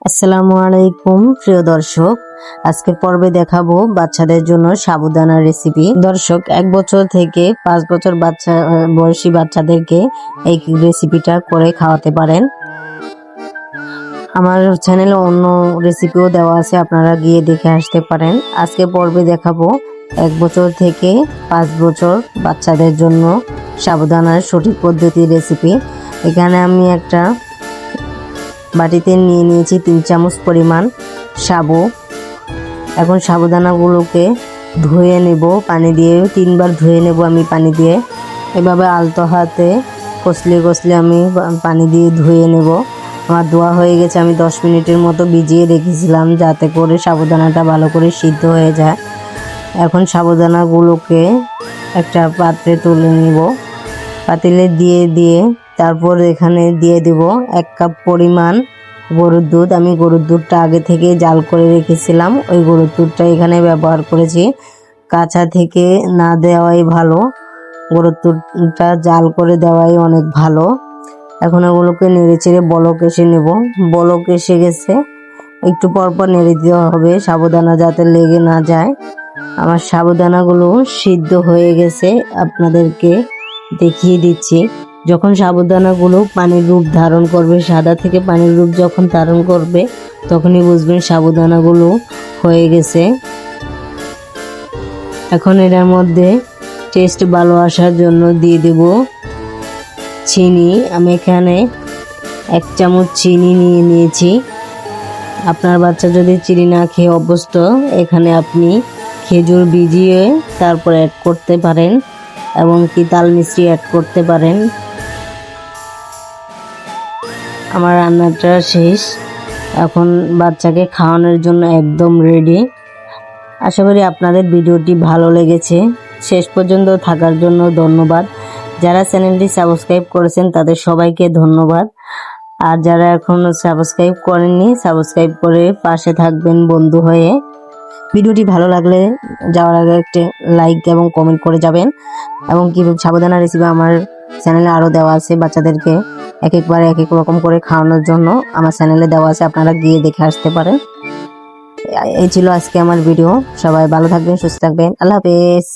আসসালামু আলাইকুম প্রিয় দর্শক, আজকের পর্বে দেখাবো বাচ্চাদের জন্য সাবুদানা রেসিপি। দর্শক, 1 বছর থেকে 5 বছর বয়সী বাচ্চাদেরকে এই রেসিপিটা করে খাওয়াতে পারেন। আমার চ্যানেলে অন্য রেসিপিও দেওয়া আছে, আপনারা গিয়ে দেখে আসতে পারেন। আজকে পর্বে দেখাবো 1 বছর থেকে 5 বছর বাচ্চাদের জন্য সাবুদানার সঠিক পদ্ধতির রেসিপি। এখানে আমি একটা বাটিতে নিয়ে নিয়েছি 3 চামচ পরিমাণ সাবু। এখন সাবুদানাগুলোকে ধুয়ে নেব পানি দিয়ে, 3 বার ধুয়ে নেব আমি পানি দিয়ে। এভাবে আলতো হাতে কষলে কষলে আমি পানি দিয়ে ধুয়ে নেব। আমার ধোয়া হয়ে গেছে। আমি 10 মিনিটের মতো ভিজিয়ে রেখেছিলাম যাতে করে সাবুদানাটা ভালো করে সিদ্ধ হয়ে যায়। এখন সাবুদানাগুলোকে একটা পাত্রে তুলে নেব, পাতিলে দিয়ে তারপর এখানে দিয়ে দেব 1 কাপ পরিমাণ গরুর দুধ। আমি গরুর দুধটা আগে থেকে জাল করে রেখেছিলাম, ওই গরুর দুধটা এখানে ব্যবহার করেছি। কাঁচা থেকে না দেওয়াই ভালো, গরুর দুধটা জাল করে দেওয়াই অনেক ভালো। এখন ওগুলোকে নেড়ে চেড়ে বলক এসে নেব। বলক এসে গেছে, একটু পরপর নেড়ে দেওয়া হবে সাবুদানা যাতে লেগে না যায়। আমার সাবুদানাগুলো সিদ্ধ হয়ে গেছে, আপনাদেরকে দেখিয়ে দিচ্ছি। যখন সাবুদানাগুলো পানির রূপ ধারণ করবে, সাদা থেকে পানির রূপ যখন ধারণ করবে, তখনই বুঝবেন সাবুদানাগুলো হয়ে গেছে। এখন এটার মধ্যে টেস্ট ভালো আসার জন্য দিয়ে দেব চিনি। আমি এখানে 1 চামচ চিনি নিয়ে নিয়েছি। আপনার বাচ্চা যদি চিনি না খেয়ে অভ্যস্ত, এখানে আপনি খেজুর ভিজিয়ে তারপর অ্যাড করতে পারেন এবং কি তাল মিষ্টি অ্যাড করতে পারেন। আমার রান্নাটা শেষ, এখন বাচ্চাকে খাওয়ানোর জন্য একদম রেডি। আশা করি আপনাদের ভিডিওটি ভালো লেগেছে। শেষ পর্যন্ত থাকার জন্য ধন্যবাদ। যারা চ্যানেলটি সাবস্ক্রাইব করেছেন তাদের সবাইকে ধন্যবাদ। আর যারা এখনো সাবস্ক্রাইব করেননি, সাবস্ক্রাইব করে পাশে থাকবেন বন্ধু হয়ে। ভিডিওটি ভালো লাগলে যাওয়ার আগে একটা লাইক এবং কমেন্ট করে যাবেন। এবং কি সাবুদানা রেসিপি আমার চ্যানেলে আরও দেওয়া আছে, বাচ্চাদেরকে একবার এক এক রকম করে খাওয়ানোর জন্য আমার চ্যানেলে দেওয়া আছে, আপনারা গিয়ে দেখে আসতে পারেন। এই ছিল আজকে আমার ভিডিও। সবাই ভালো থাকবেন, সুস্থ থাকবেন। আল্লাহ হাফেজ।